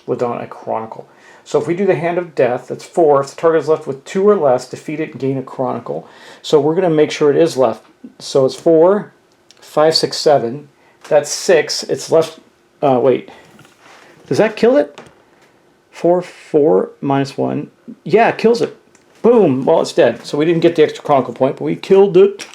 Ladonna a Chronicle. So if we do the Hand of Death, that's 4. If the target is left with 2 or less, defeat it and gain a Chronicle. So we're going to make sure it is left. So it's 4, 5, 6, 7. That's 6. It's left. Wait. Does that kill it? 4, 4 minus 1. Yeah, it kills it. Boom! Well, it's dead. So we didn't get the extra Chronicle point, but we killed it.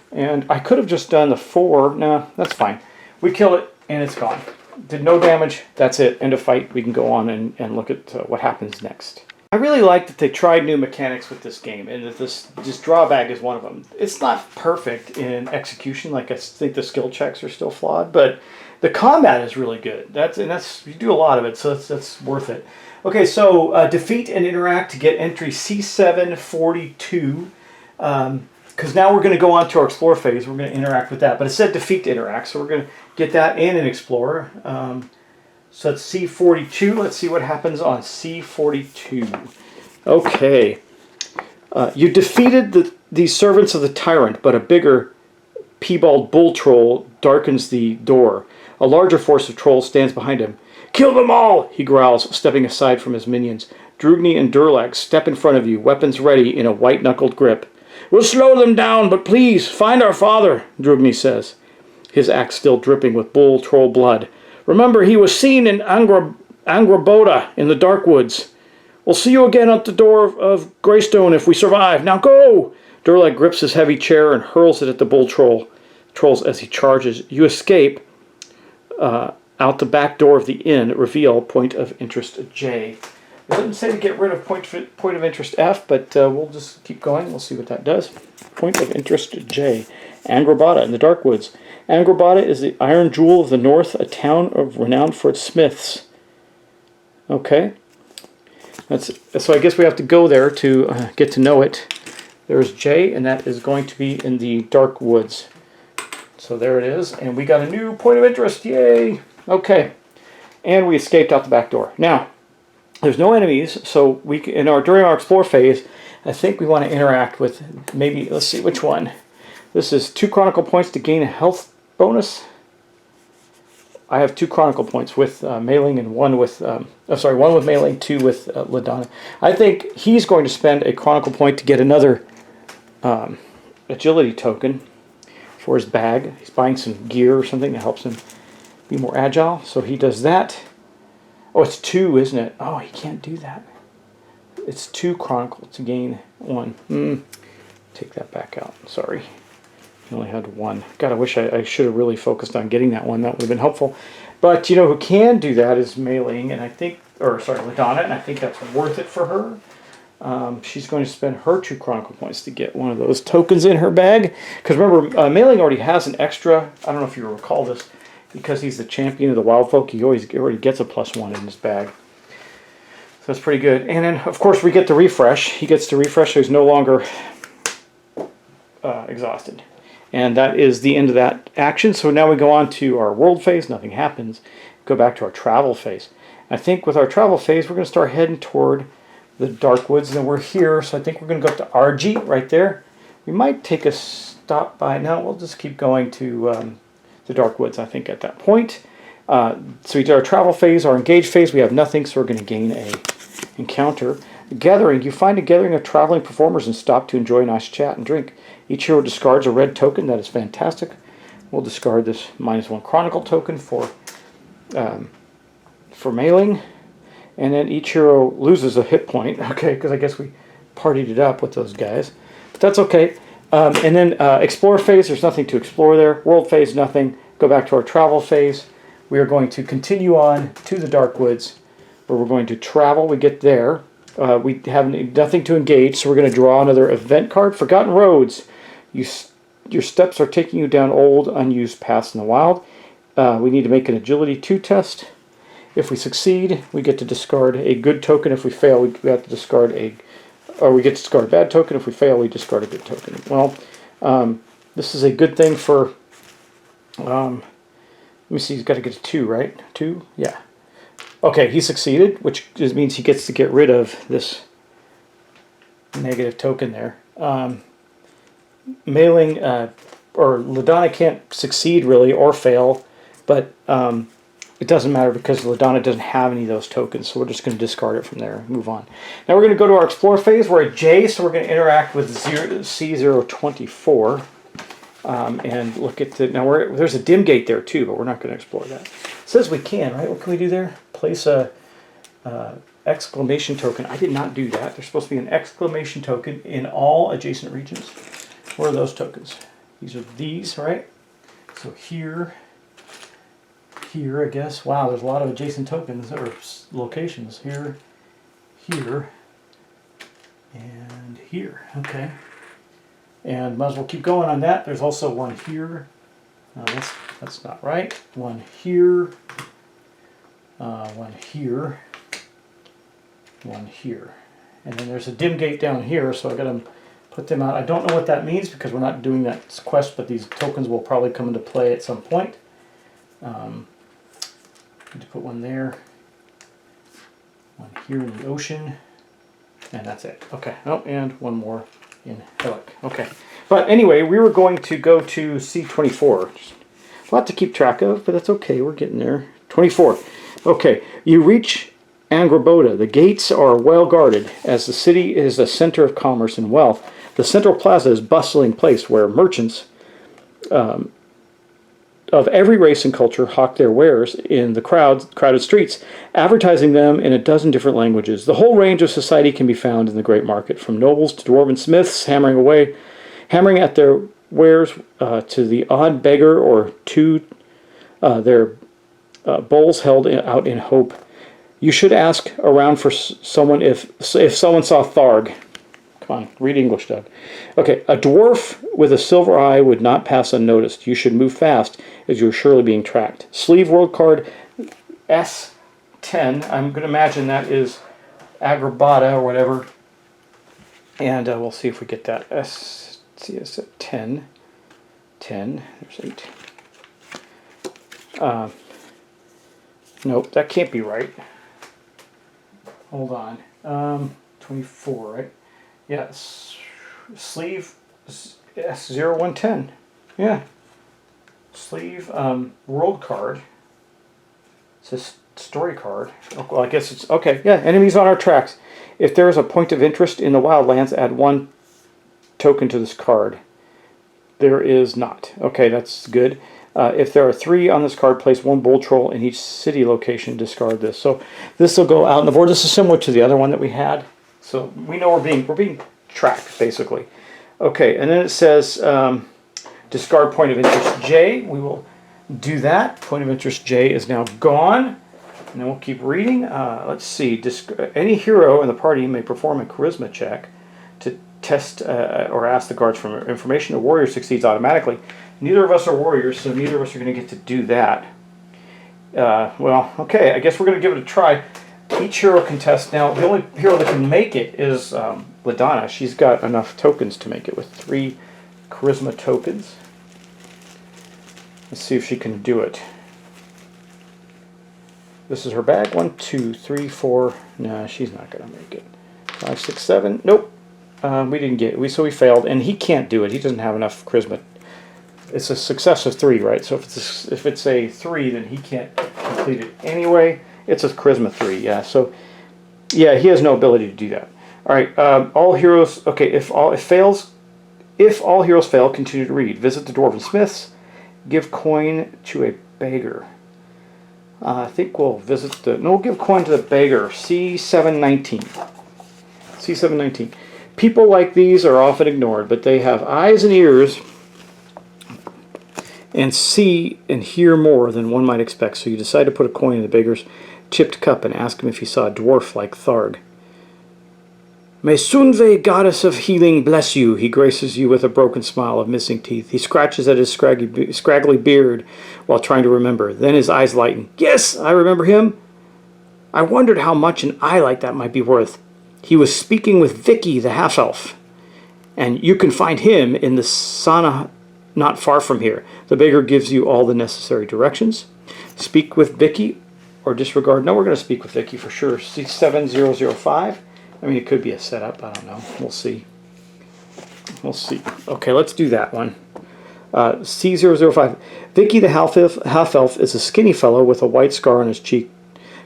And I could have just done the 4. Nah, that's fine. We kill it, and it's gone. Did no damage. That's it. End of fight. We can go on and look at what happens next. I really like that they tried new mechanics with this game, and that this drawback is one of them. It's not perfect in execution. Like, I think the skill checks are still flawed, but the combat is really good. That's you do a lot of it, so that's worth it. Okay, so defeat and interact to get entry C742. Because now we're going to go on to our explore phase. We're going to interact with that. But it said defeat to interact, so we're going to get that and an explorer. So it's C42. Let's see what happens on C42. Okay. You defeated the servants of the tyrant, but a bigger piebald bull troll darkens the door. A larger force of trolls stands behind him. "Kill them all!" he growls, stepping aside from his minions. Drugni and Durlag step in front of you, weapons ready in a white-knuckled grip. "We'll slow them down, but please, find our father," Drugni says, his axe still dripping with bull troll blood. "Remember, he was seen in Angraboda in the dark woods. We'll see you again at the door of Greystone if we survive. Now go!" Durlag grips his heavy chair and hurls it at the bull trolls as he charges. You escape out the back door of the inn. Reveal point of interest J. It doesn't say to get rid of point of interest F, but we'll just keep going. We'll see what that does. Point of interest J. Angrabada in the dark woods. Angrabada is the iron jewel of the north, a town renowned for its smiths. Okay. So I guess we have to go there to get to know it. There's J, and that is going to be in the dark woods. So there it is, and we got a new point of interest. Yay! Okay. And we escaped out the back door. Now, there's no enemies, so during our explore phase, I think we want to interact with maybe, let's see, which one? This is 2 Chronicle points to gain a health bonus. I have 2 Chronicle points with Mailing and 1 with, 1 with Mailing, 2 with Ladonna. I think he's going to spend a Chronicle point to get another agility token for his bag. He's buying some gear or something that helps him be more agile, so he does that. Oh, it's 2, isn't it? Oh, he can't do that. It's 2 Chronicle to gain 1. Take that back out. Sorry. We only had one. God, I wish I should have really focused on getting that one. That would have been helpful. But you know who can do that is Mei Ling, and I think, or sorry, LaDonna, and I think that's worth it for her. She's going to spend her 2 Chronicle points to get one of those tokens in her bag. Because remember, Mei Ling already has an extra, I don't know if you recall this, because he's the champion of the wild folk, he already gets a +1 in his bag. So that's pretty good. And then, of course, we get the refresh. He gets to refresh, so he's no longer exhausted. And that is the end of that action. So now we go on to our world phase. Nothing happens. Go back to our travel phase. I think with our travel phase, we're going to start heading toward the Dark Woods. And then we're here, so I think we're going to go up to Argy right there. We might take a stop by. No, we'll just keep going to the Dark Woods, I think, at that point. So we did our travel phase, our engage phase. We have nothing, so we're going to gain a encounter. Gathering. You find a gathering of traveling performers and stop to enjoy a nice chat and drink. Each hero discards a red token. That is fantastic. We'll discard this -1 Chronicle token for mailing. And then each hero loses a hit point. Okay, because I guess we partied it up with those guys. But that's okay. And then explore phase, there's nothing to explore there. World phase, nothing. Go back to our travel phase. We are going to continue on to the Dark Woods, where we're going to travel. We get there. We have nothing to engage, so we're going to draw another event card. Forgotten Roads. Your steps are taking you down old, unused paths in the wild. We need to make an agility 2 test. If we succeed, we get to discard a good token. If we fail, we have to discard we get to discard a bad token. If we fail, we discard a good token. Well, this is a good thing for, let me see, he's got to get a 2, right? 2? Yeah. Okay, he succeeded, which just means he gets to get rid of this negative token there. Mailing, or LaDonna can't succeed really, or fail, but it doesn't matter because LaDonna doesn't have any of those tokens, so we're just going to discard it from there and move on. Now we're going to go to our explore phase. We're at J, so we're going to interact with C024 and look at the. Now there's a dim gate there too, but we're not going to explore that. It says we can, right? What can we do there? Place a exclamation token. I did not do that. There's supposed to be an exclamation token in all adjacent regions. Where are those tokens? These are these, right? So here, I guess. Wow, there's a lot of adjacent tokens or locations. Here, here, and here. Okay. And might as well keep going on that. There's also one here. That's not right. One here. One here. One here. And then there's a dim gate down here, so I got to put them out. I don't know what that means because we're not doing that quest, but these tokens will probably come into play at some point. Need to put one there, one here in the ocean, and that's it. Okay. Oh, and one more in Helic. Okay. But anyway, we were going to go to C24. A lot to keep track of, but that's okay. We're getting there. 24. Okay. You reach Angraboda. The gates are well guarded, as the city is a center of commerce and wealth. The central plaza is a bustling place where merchants of every race and culture hawk their wares in the crowded streets, advertising them in a dozen different languages. The whole range of society can be found in the great market, from nobles to dwarven smiths hammering at their wares, to the odd beggar or to their bowls held out in hope. You should ask around for someone if someone saw Tharg. Come on, read English, Doug. Okay, a dwarf with a silver eye would not pass unnoticed. You should move fast, as you're surely being tracked. Sleeve world card S10. I'm going to imagine that is Agrabata or whatever. And we'll see if we get that. CS at 10. 10. There's 8. Nope, that can't be right. Hold on. 24, right? Yes. Sleeve S0110. Yeah. Sleeve world card. It says story card. Oh, well, I guess it's okay. Yeah, enemies on our tracks. If there is a point of interest in the wildlands, add 1 token to this card. There is not. Okay, that's good. If there are 3 on this card, place 1 bull troll in each city location. Discard this. So this will go out on the board. This is similar to the other one that we had. So we know we're being tracked basically. Okay, and then it says to discard point of interest J. We will do that. Point of interest J is now gone. And then we'll keep reading. Let's see. Any hero in the party may perform a charisma check to test or ask the guards for information. A warrior succeeds automatically. Neither of us are warriors, so neither of us are going to get to do that. Well, okay, I guess we're going to give it a try. Each hero can test. Now, the only hero that can make it is LaDonna. She's got enough tokens to make it with 3 charisma tokens. Let's see if she can do it. This is her bag. 1, 2, 3, 4. No, she's not going to make it. 5, 6, 7. Nope. We didn't get it. So we failed, and he can't do it. He doesn't have enough charisma. It's a success of 3, right? So if it's a 3, then he can't complete it anyway. It's a charisma 3, yeah. So yeah, he has no ability to do that. All right. All heroes. Okay. If all heroes fail, continue to read. Visit the dwarven smiths. Give coin to a beggar. I think we'll visit the... No, we'll give coin to the beggar. C719. C719. People like these are often ignored, but they have eyes and ears and see and hear more than one might expect. So you decide to put a coin in the beggar's chipped cup and ask him if he saw a dwarf like Tharg. May Sunve, goddess of healing, bless you. He graces you with a broken smile of missing teeth. He scratches at his scraggly beard while trying to remember. Then his eyes lighten. Yes, I remember him. I wondered how much an eye like that might be worth. He was speaking with Vicky, the half-elf. And you can find him in the sauna not far from here. The beggar gives you all the necessary directions. Speak with Vicky or disregard. No, we're going to speak with Vicky for sure. C7005. I mean, it could be a setup. I don't know. We'll see. We'll see. Okay, let's do that one. C005. Vicky the half-elf is a skinny fellow with a white scar on his cheek.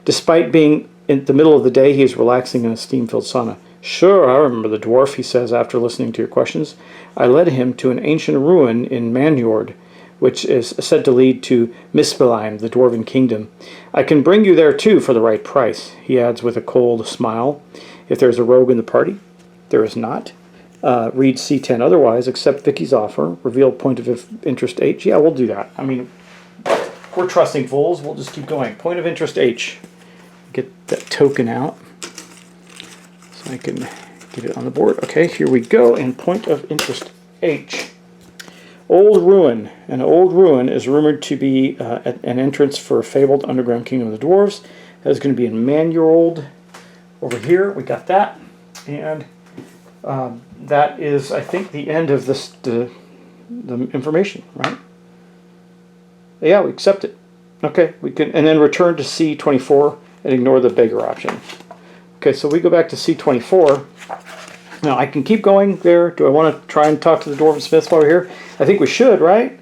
Despite being in the middle of the day, he is relaxing in a steam-filled sauna. Sure, I remember the dwarf, he says after listening to your questions. I led him to an ancient ruin in Manjord, which is said to lead to Mispelheim, the dwarven kingdom. I can bring you there, too, for the right price, he adds with a cold smile. If there's a rogue in the party, there is not. Read C10 otherwise, accept Vicky's offer, reveal point of interest H. Yeah, we'll do that. I mean, we're trusting fools. We'll just keep going. Point of interest H. Get that token out so I can get it on the board. Okay, here we go. And point of interest H. Old Ruin. An old ruin is rumored to be an entrance for a fabled underground kingdom of the dwarves. That is going to be in Manjord. Over here, we got that, and that is, I think, the end of this the information, right? Yeah, we accept it. Okay, we can, and then return to C24 and ignore the beggar option. Okay, so we go back to C24. Now I can keep going there. Do I want to try and talk to the dwarven smiths while we're here? I think we should, right?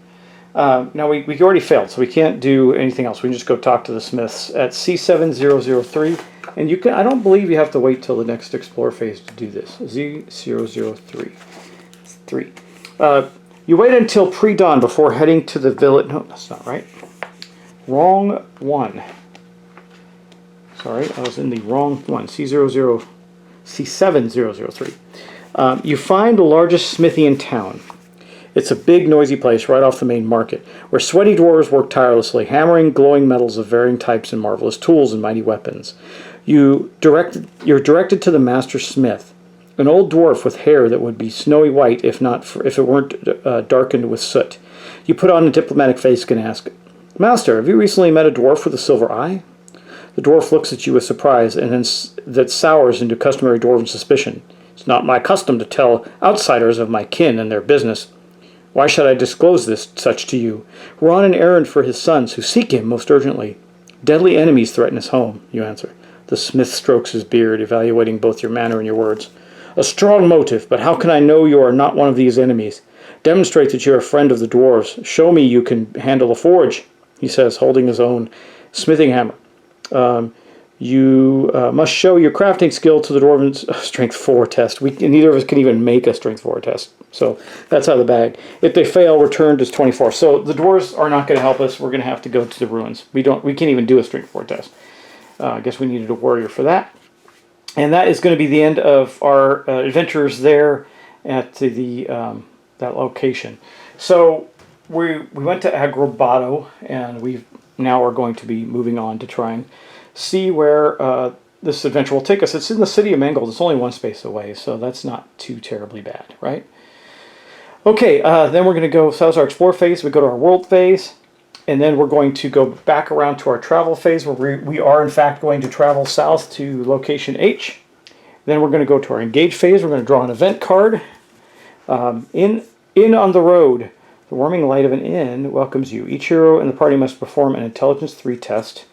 Now we already failed, so we can't do anything else. We can just go talk to the smiths at C7003. And you can, I don't believe you have to wait till the next explore phase to do this. Z003. 3. You wait until pre-dawn before heading to the village. No, that's not right. Wrong one. Sorry, I was in the wrong one. C7003. You find the largest smithy in town. It's a big, noisy place right off the main market, where sweaty dwarves work tirelessly, hammering glowing metals of varying types and marvelous tools and mighty weapons. You're directed to the master smith, an old dwarf with hair that would be snowy white if it weren't darkened with soot. You put on a diplomatic face and ask, Master, have you recently met a dwarf with a silver eye? The dwarf looks at you with surprise, and then that sours into customary dwarven suspicion. It's not my custom to tell outsiders of my kin and their business. Why should I disclose such to you? We're on an errand for his sons, who seek him most urgently. Deadly enemies threaten his home, you answer. The smith strokes his beard, evaluating both your manner and your words. A strong motive, but how can I know you are not one of these enemies? Demonstrate that you're a friend of the dwarves. Show me you can handle a forge, he says, holding his own smithing hammer. You must show your crafting skill to the dwarven strength 4 test. Neither of us can even make a strength 4 test. So that's out of the bag. If they fail, return to 24. So the dwarves are not going to help us. We're going to have to go to the ruins. We can't even do a strength 4 test. I guess we needed a warrior for that. And that is going to be the end of our adventures there at that location. So we went to Agrobado, and we now are going to be moving on to try and see where this adventure will take us. It's in the city of Mangold. It's only one space away, so that's not too terribly bad, right? Okay, then we're going to go, so that was our explore phase. We go to our world phase, and then we're going to go back around to our travel phase, where we are in fact going to travel south to location H. Then we're going to go to our engage phase. We're going to draw an event card. In on the road, the warming light of an inn welcomes you. Each hero in the party must perform an intelligence 3 test.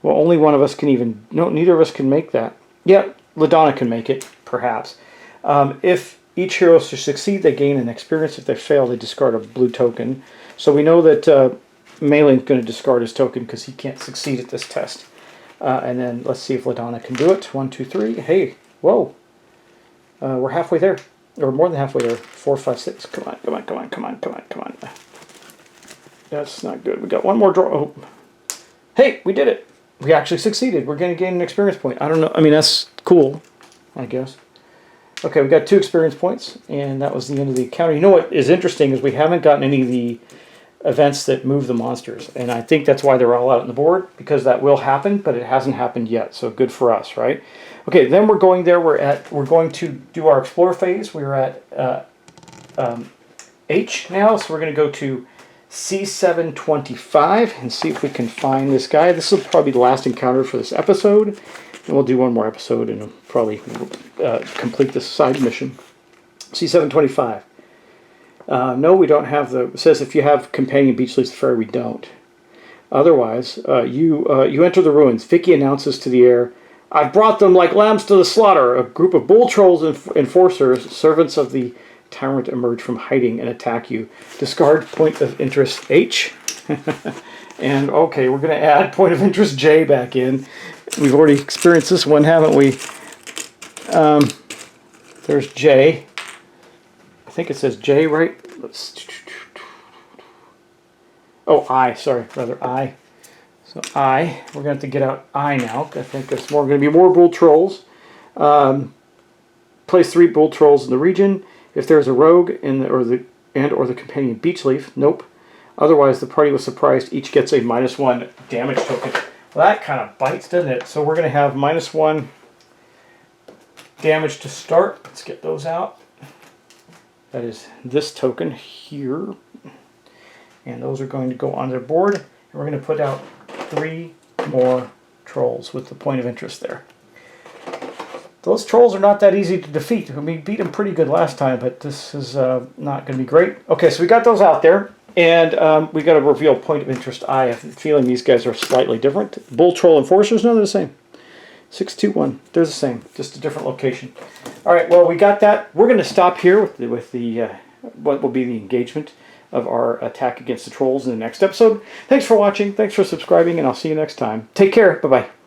Well, only one of us can even, no, neither of us can make that. Yeah, LaDonna can make it, perhaps. If each hero should succeed, they gain an experience. If they fail, they discard a blue token. So we know that Malin's going to discard his token because he can't succeed at this test. And then let's see if LaDonna can do it. 1, 2, 3. Hey, whoa. We're halfway there. Or more than halfway there. 4, 5, 6. Come on, come on, come on, come on, come on, come on. That's not good. We got one more draw. Oh. Hey, we did it. We actually succeeded. We're going to gain an experience point. I don't know. I mean, that's cool, I guess. Okay, we got 2 experience points, and that was the end of the encounter. You know what is interesting is we haven't gotten any of the events that move the monsters, and I think that's why they're all out on the board, because that will happen, but it hasn't happened yet, so good for us, right? Okay, then we're going there. We're going to do our explore phase. We're at H now, so we're going to go to C725 and see if we can find this guy. This will probably be the last encounter for this episode, and we'll do one more episode and we'll probably complete this side mission. C725. No, we don't have the... It says if you have companion beach leaves the ferry, we don't. Otherwise, you enter the ruins. Vicky announces to the air, "I've brought them like lambs to the slaughter." A group of bull trolls and enforcers, servants of the tyrant, emerge from hiding and attack you. Discard point of interest H. And okay, we're going to add point of interest J back in. We've already experienced this one, haven't we? There's J. I think it says J, right? Oh, I. Sorry, rather I. So I. We're going to have to get out I now. I think there's going to be more bull trolls. Place 3 bull trolls in the region. If there's a rogue or the companion beach leaf, nope. Otherwise, the party was surprised. Each gets a -1 damage token. Well, that kind of bites, doesn't it? So we're going to have -1 damage to start. Let's get those out. That is this token here. And those are going to go on their board. And we're going to put out 3 more trolls with the point of interest there. Those trolls are not that easy to defeat. We beat them pretty good last time, but this is not going to be great. Okay, so we got those out there. And we got to reveal point of interest I. I have a feeling these guys are slightly different. Bull Troll Enforcers, no, they're the same. 621, they're the same, just a different location. All right, well, we got that. We're going to stop here with the what will be the engagement of our attack against the trolls in the next episode. Thanks for watching. Thanks for subscribing, and I'll see you next time. Take care. Bye-bye.